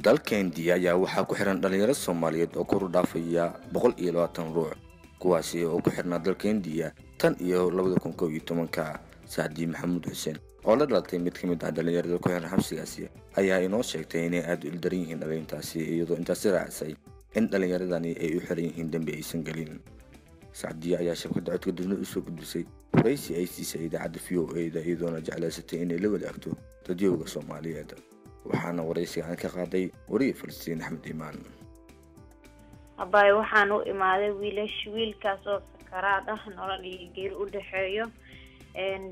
dalka Hindiya ayaa waxaa ku xiran dhalinyaro Soomaaliyeed oo kor u dhaafaya 120 ruux kuwaasi oo ku xirnaa dalka Hindiya tan iyo 2011 Saadi Maxamuud Xuseen oo la dhalatay mid ka mid ah dhalinyarada ku xiran xabsigaasi ayaa inoo sheegtay inay aad u ildaran yihiin dhalintaasi iyadoo intaas raacsay in dhalinyaradani ay u xiran yihiin dambi aysan galin. Saadi ayaa shabakada codka dibna u soo gudbisay waraysi ay siisay idaacadda VOA-da iyadoona jeclaysatay inay la wadaagto dadweynaha Soomaaliyeed. waxaana waraysigan ka qaaday wariye Falastiin Axmed Imaan. abay waxaan u imaaday wiilkaas oo sakaraad ah nolol iyo geer u dhaxeeyo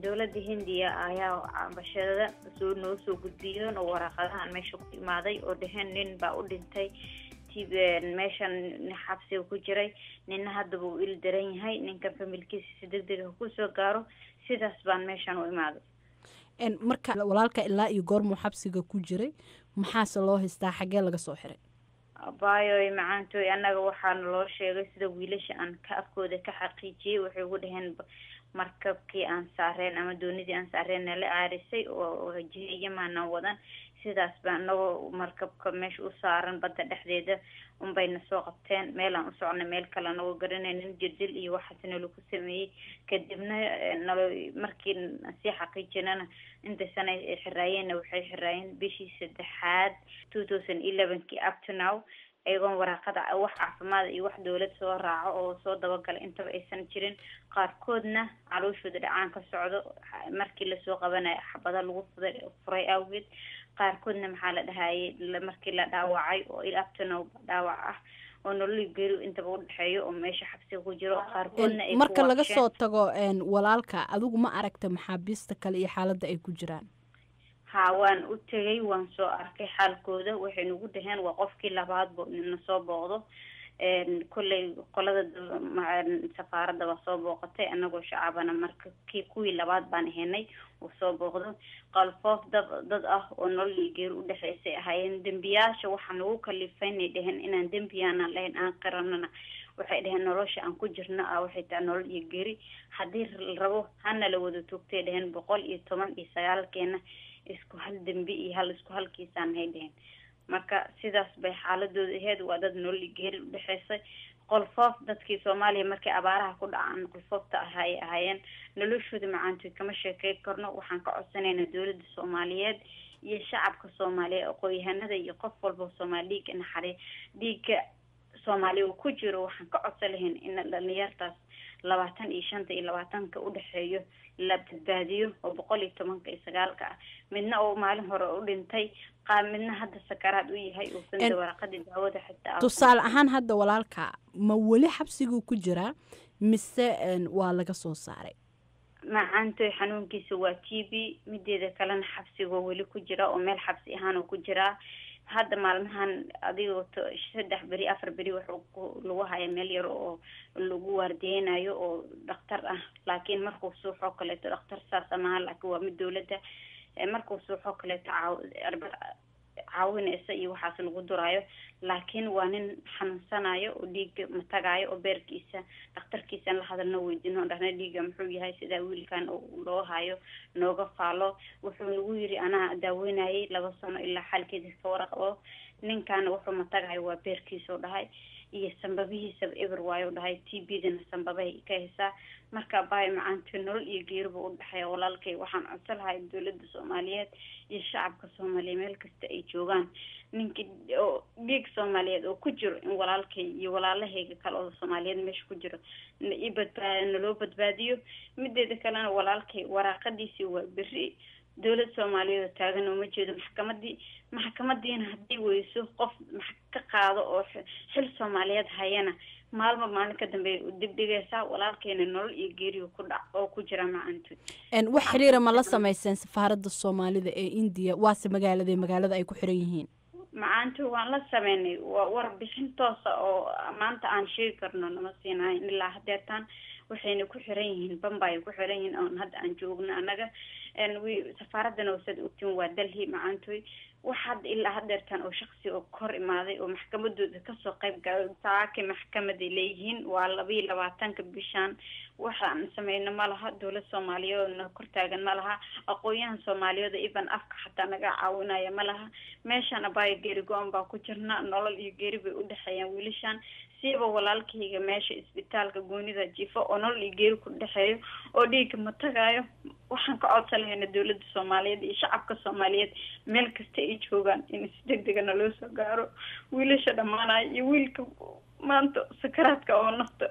dawladda Hindiya ayaa ambashada soo gudbiyeen oo waraqadahan meesha ku imaaday oo dhahan nin baa u dhintay meeshan xabsiga ku jiray ninna hadda uu il daran yahay ninka familkiisa degdeg ah ku soo gaaro sidaas baan meeshan u imaaday. marka walaalka ilaa iyo goormu xabsiga ku jiray maxaase loo haystaa xagee laga soo xiray? abaayo macaantooy anaga waxaan loo sheegay sida wiilasha aan ka afkooda ka xaqiijiyay waxay ugu dhaheen markabkii aan saareen ama doonidii aan saareen la aarisay oo Yemen wadan sidaas baan noo markabka meesha u saaran badda dhexdeeda bayna soo qabteen meel aan u soconay meel kale noo garanaynin jirdil iyo waxaasna lagu sameeyay kadibna markii si xaqiijinana inta sana xiraayeen waxay xiraayeen bishii 3 2011 up to now ayagoo waraqada wax caafimaad iyo wax dawlad soo raaco oo soo dabagalay intaba aysan jirin qaarkoodna calooshooda dhacaan ka socdo markii la soo qabanay xabada lagu furay awgeed qaarkoodna maxaa la dhahaayay markii la dhaawacay oo ilabtana dhaawac ah oo nolol geeri intaba u dhaxeeyo oo meesha xabsiga ku jiro qaarkoodna ay marka laga soo tago walaalka adigu ma aragta maxaabiista kale iyo xaaladda ay ku jiraan? waan u tagay waan soo arkay xaalkooda waxay nagu dhaheen waa qofkii labaad na soo booqdo kullay qolada safaaradda waa soo booqatay anagoo shacabana marka kuwii labaad baan ahaynay oo soo booqdo qalfoof dad ah oo nolol iyo geeri u dhaxaysay ahaayeen dambiyaasha waxaa nagu kalifaynay dhaheen inaan dambiyaanan lahayn aan qiranana waxay dhaheen nolosha aan ku jirno waxay tahay nolol iyo geeri haddii la rabo hana la wada toogtay dhaheen 119 keena isku hal dambi iyo hal isku halkiisaan hay dhaheen marka sidaas bay xaaladooda ahayd waa dad nolol iyo geeri u dhaxaysay qolfoof dadkii Soomaaliya markay abaaraha ku dhacaan qolfoofta ahaayeen noloshooda macaantoy kama sheekay karno waxaan ka codsanaynaa dawladda Soomaaliyeed iyo shacabka Soomaaliyeed aqoonyahanada iyo qof walba Soomaaliyeed naxariis dhiigga Soomaaliya ku jiro waxaan ka codsanayn in dhalinyartaas 25 iyo 20 u dhaxeeyo la badbaadiyo oo 119 ah midna oo maalin hore u dhintay midna hadda sakaraad u yahay oo sida warqadii daawada xitaa tusaale ahaan hadda walaalka ma wali xabsigu ku jira mise waa laga soo saaray? macaantay xanuunkiisa waa TB mideeda kalena xabsiga wali ku jira oo meel xabsi ahaan ku jira hadda maalmahan adiga 3 bari 4 bari wuxuu lagu hayaa meel yar oo lagu waardeenayo oo dhakhtar ah laakiin markuu soo xoo kale dhakhtar saasama laakiin waa mid dawladda markuu soo xoo kale caawinaysa iyo waxaas lagu duraayo laakiin waa nin xanuunsanayo oo dhiig ma tagaayo oo beerkiisa dhakhtarkiisa la hadalna weydiino dhahna dhiiga muxuu yahay sida wiilkan loo hayo nooga faalo wuxuu nagu yiri ana daaweynayay 2 sano ilaa xalkeeda ka warqabo ninkan wuxuu ma tagaayo waa beerkiisa dhahay iyo sambabihiisa everywhere dhahay TB-dana sambabahay ka haysa marka baay macaanto nolol iyo geeriba u dhaxay walaalkay waxaan codsanahay dawladda Soomaaliyeed iyo shacabka Soomaaliyeed meel kasta ay joogaan ninkii dhiig Soomaaliyeed oo ku jiro in walaalkay iyo walaalahayga kale oo Soomaaliyeed meesha ku jiro loo badbaadiyo mideeda kalena walaalkay waraqadiisi waa biri dawladda Soomaaliyeed taagan oo ma jeedo maxkamadiina hadii weyso qof ka qaado oo xil Soomaaliyeed hayana maalin ka dambe u dibdhigaysa walaalkeena nolol iyo geeri ku dhac oo ku jira macaantood wax xiriir ma la sameeysan safaaradda Soomaalida ee India waase magaalada ay ku xiran yihiin? macaantood waan la sameynay warbixin toos oo maanta aan sheegi karno nama siinay ilaa hadeertan waxayna ku xiran yihiin Bombay ku xiran yihiin oo hadda aan joogno anaga safaaradana wasad ogtiin waa Delhi macaantoy waxaad ilaa hadeertan oo shakhsi oo kor imaaday oo maxkamadooda ka soo qayb galay taaki maxkamada leeyihiin waa 22 bishan waxaan sameeyno ma laha dawlad Soomaaliyeed oo kor taagan ma laha aqoonyahan Soomaaliyeed even afka xataa naga caawinaya ma laha meeshan abay geeri go'an baa ku jirna nolol iyo geeri bay u dhaxayaan wiilashan siiba walaalkayga meesha isbitaalka goonida jiifo oo nolol iyo geeri ku dhaxeeyo oo dhiig ma tagaayo waxaan ka codsanaynaa dawladda Soomaaliyeed iyo shacabka Soomaaliyeed meel kasta ay joogaan in si degdeg ah loo soo gaaro wiilasha dhamaanay iyo wiilka maanta sakaraadka oo nafta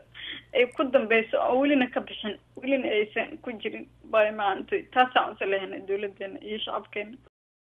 ay ku dambayso oo welina ka bixin welina aysan ku jirin bay maanta taasaan u leeyahay dawladdeena iyo shacabkeena